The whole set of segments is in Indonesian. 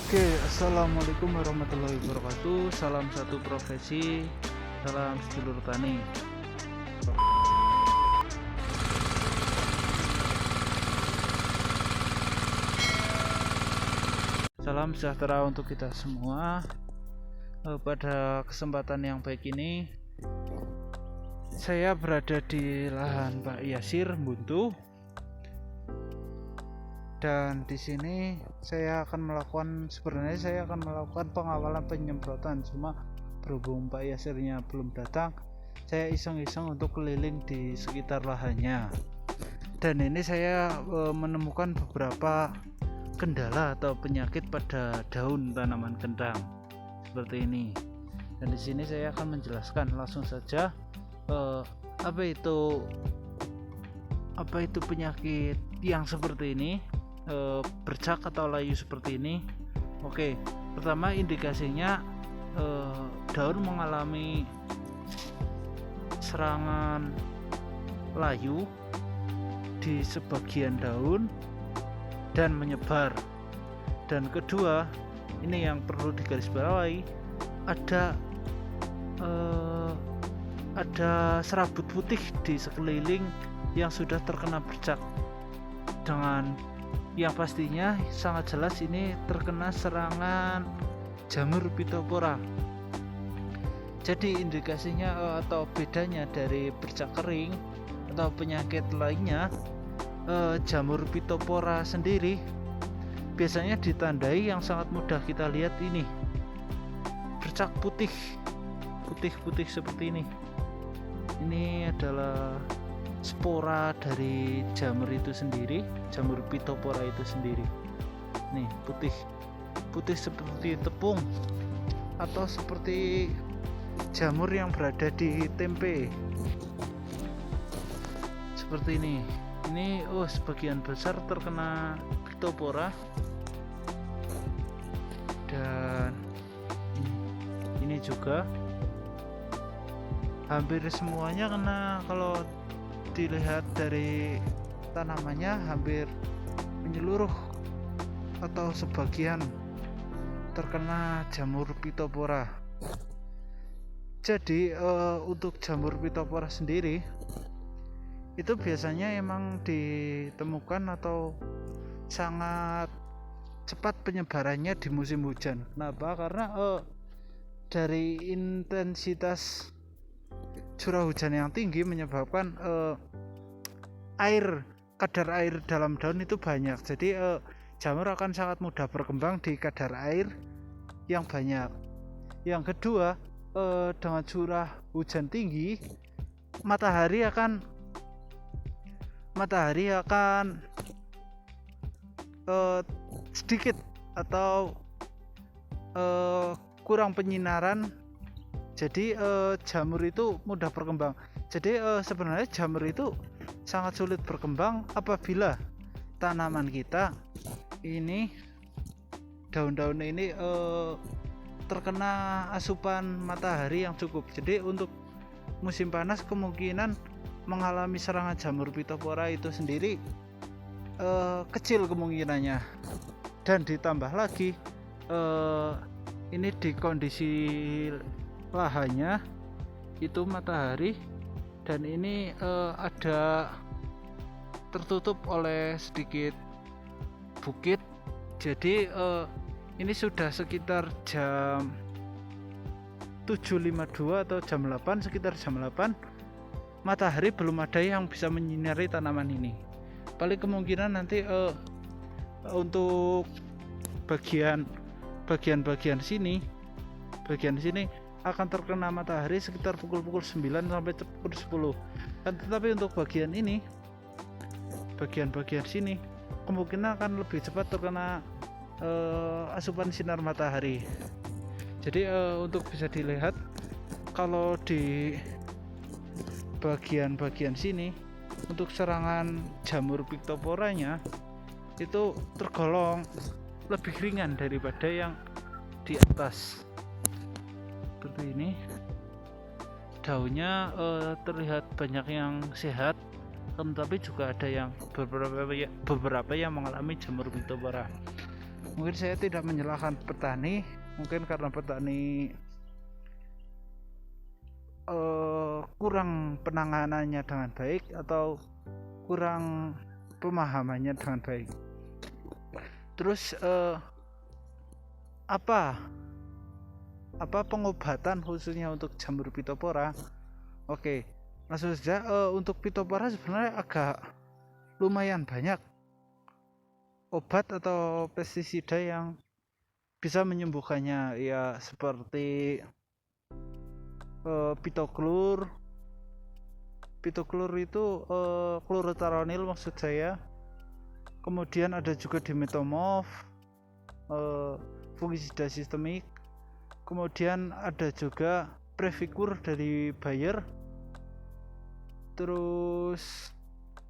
Oke, assalamualaikum warahmatullahi wabarakatuh. Salam satu profesi, salam sedulur tani. Salam sejahtera untuk kita semua. Pada kesempatan yang baik ini, saya berada di lahan Pak Yasir Buntu. Dan di sini saya akan melakukan pengawalan penyemprotan, cuma berhubung Pak Yasirnya belum datang, saya iseng-iseng untuk keliling di sekitar lahannya. Dan ini saya menemukan beberapa kendala atau penyakit pada daun tanaman kentang seperti ini. Dan di sini saya akan menjelaskan langsung saja apa itu penyakit yang seperti ini, bercak atau layu seperti ini. Oke, pertama indikasinya daun mengalami serangan layu di sebagian daun dan menyebar. Dan kedua, ini yang perlu digarisbawahi, ada serabut putih di sekeliling yang sudah terkena bercak, dengan yang pastinya sangat jelas ini terkena serangan jamur Phytophthora. Jadi indikasinya atau bedanya dari bercak kering atau penyakit lainnya, jamur Phytophthora sendiri biasanya ditandai yang sangat mudah kita lihat ini, bercak putih seperti ini. Ini adalah spora dari jamur itu sendiri, jamur Phytophthora itu sendiri. Nih, putih seperti tepung atau seperti jamur yang berada di tempe. Seperti ini. Ini sebagian besar terkena Phytophthora. Dan ini juga hampir semuanya kena. Kalau dilihat dari tanamannya hampir menyeluruh atau sebagian terkena jamur Phytophthora. Jadi untuk jamur Phytophthora sendiri itu biasanya emang ditemukan atau sangat cepat penyebarannya di musim hujan. Kenapa? Karena dari intensitas curah hujan yang tinggi menyebabkan kadar air dalam daun itu banyak. Jadi jamur akan sangat mudah berkembang di kadar air yang banyak. Yang kedua, dengan curah hujan tinggi, matahari akan sedikit atau kurang penyinaran. Jadi jamur itu mudah berkembang. Jadi sebenarnya jamur itu sangat sulit berkembang apabila tanaman kita ini, daun-daun ini terkena asupan matahari yang cukup. Jadi untuk musim panas kemungkinan mengalami serangan jamur Phytophthora itu sendiri kecil kemungkinannya. Dan ditambah lagi ini di kondisi lahannya itu matahari, dan ini ada tertutup oleh sedikit bukit. Jadi ini sudah sekitar jam 7.52 atau jam 8, sekitar jam 8, matahari belum ada yang bisa menyinari tanaman ini. Paling kemungkinan nanti untuk bagian sini akan terkena matahari sekitar pukul 9 sampai pukul 10. Tetapi untuk bagian ini, bagian sini kemungkinan akan lebih cepat terkena asupan sinar matahari. Jadi untuk bisa dilihat kalau di bagian sini untuk serangan jamur Phytophthora-nya itu tergolong lebih ringan daripada yang di atas. Seperti ini, daunnya terlihat banyak yang sehat, tetapi juga ada yang beberapa yang mengalami jamur Phytophthora. Mungkin saya tidak menyalahkan petani, mungkin karena petani kurang penanganannya dengan baik atau kurang pemahamannya dengan baik. Terus apa pengobatan khususnya untuk jamur Phytophthora? Oke, langsung saja. Untuk Phytophthora sebenarnya agak lumayan banyak obat atau pestisida yang bisa menyembuhkannya, ya seperti Phytochlor itu chlorothalonil maksud saya. Kemudian ada juga Dimetomorph, fungisida sistemik. Kemudian ada juga Previcur dari Bayer. Terus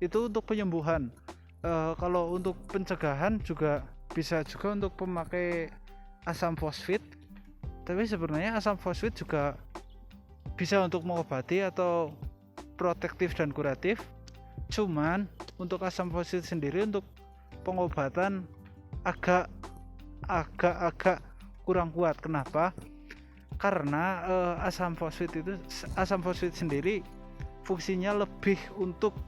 itu untuk penyembuhan. Kalau untuk pencegahan juga bisa juga untuk pemakai asam fosfit. Tapi sebenarnya asam fosfit juga bisa untuk mengobati atau protektif dan kuratif. Cuman untuk asam fosfit sendiri untuk pengobatan agak kurang kuat. Kenapa? Karena asam fosfit sendiri fungsinya lebih untuk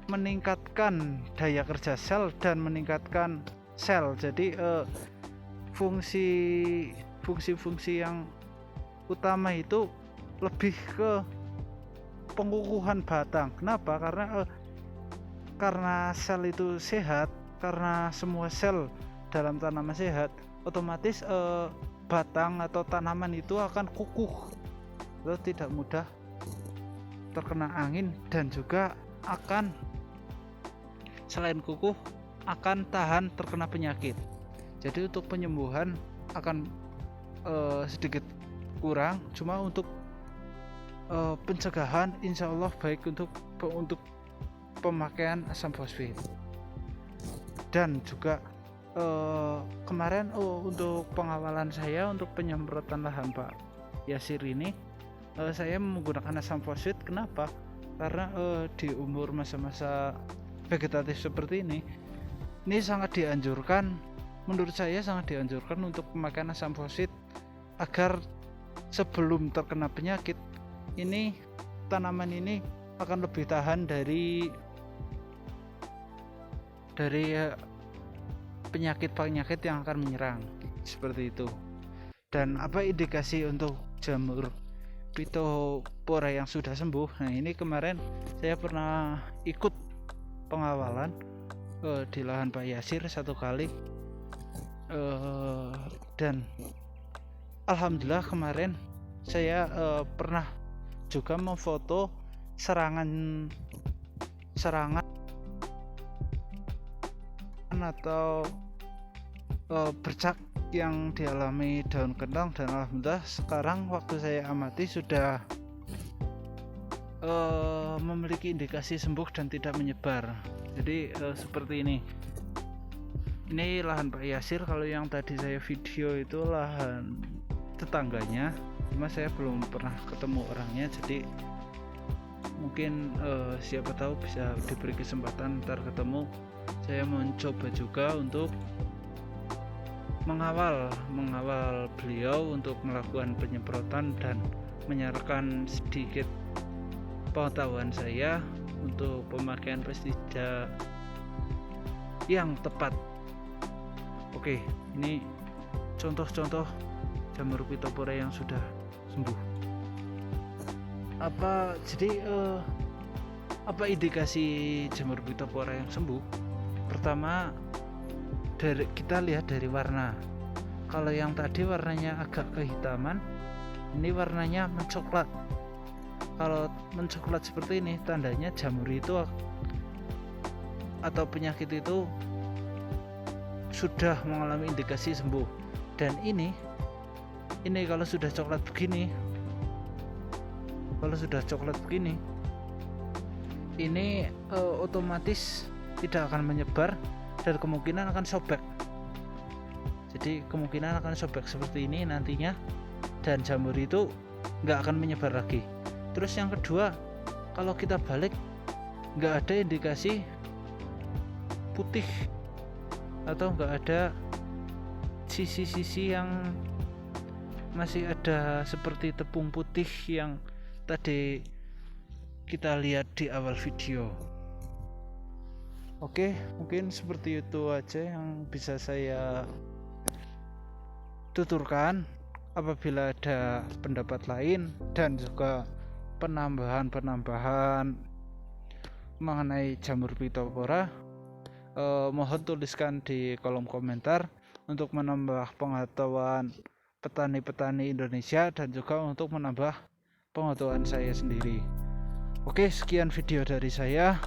meningkatkan daya kerja sel dan meningkatkan sel. Jadi fungsi yang utama itu lebih ke pengukuhan batang. Kenapa? Karena sel itu sehat, karena semua sel dalam tanaman sehat, otomatis batang atau tanaman itu akan kukuh, lalu tidak mudah terkena angin, dan juga akan selain kukuh akan tahan terkena penyakit. Jadi untuk penyembuhan akan sedikit kurang, cuma untuk pencegahan insya Allah baik untuk pemakaian asam fosfit. Dan juga kemarin untuk pengawalan saya untuk penyemprotan lahan Pak Yasir ini, saya menggunakan asam fosfit. Kenapa? Karena di umur masa-masa vegetatif seperti ini sangat dianjurkan, menurut saya sangat dianjurkan untuk pemakaian asam fosfit agar sebelum terkena penyakit ini tanaman ini akan lebih tahan dari penyakit yang akan menyerang seperti itu. Dan apa indikasi untuk jamur Phytophthora yang sudah sembuh? Nah, ini kemarin saya pernah ikut pengawalan di lahan Pak Yasir satu kali, dan alhamdulillah kemarin saya pernah juga memfoto serangan atau bercak yang dialami daun kentang, dan alhamdulillah sekarang waktu saya amati sudah memiliki indikasi sembuh dan tidak menyebar. Jadi seperti ini lahan Pak Yasir. Kalau yang tadi saya video itu lahan tetangganya, cuma saya belum pernah ketemu orangnya, jadi mungkin siapa tahu bisa diberi kesempatan ntar ketemu. Saya mencoba juga untuk mengawal beliau untuk melakukan penyemprotan dan menyarankan sedikit pengetahuan saya untuk pemakaian pestisida yang tepat. Oke, ini contoh-contoh jamur Phytophthora yang sudah sembuh. Apa indikasi jamur Phytophthora yang sembuh? Pertama, kita lihat dari warna. Kalau yang tadi warnanya agak kehitaman, ini warnanya mencoklat. Kalau mencoklat seperti ini, tandanya jamur itu atau penyakit itu sudah mengalami indikasi sembuh. Dan ini kalau sudah coklat begini, ini otomatis tidak akan menyebar dan kemungkinan akan sobek. Jadi kemungkinan akan sobek seperti ini nantinya, dan jamur itu nggak akan menyebar lagi. Terus yang kedua, kalau kita balik nggak ada indikasi putih atau nggak ada sisi-sisi yang masih ada seperti tepung putih yang tadi kita lihat di awal video. Oke, mungkin seperti itu aja yang bisa saya tuturkan. Apabila ada pendapat lain dan juga penambahan mengenai jamur pitopora, mohon tuliskan di kolom komentar untuk menambah pengetahuan petani-petani Indonesia dan juga untuk menambah pengetahuan saya sendiri. Oke, sekian video dari saya.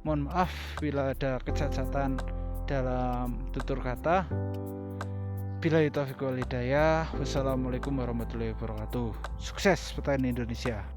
Mohon maaf bila ada kecacatan dalam tutur kata. Billahi taufiq wal hidayah. Wassalamualaikum warahmatullahi wabarakatuh. Sukses petani Indonesia.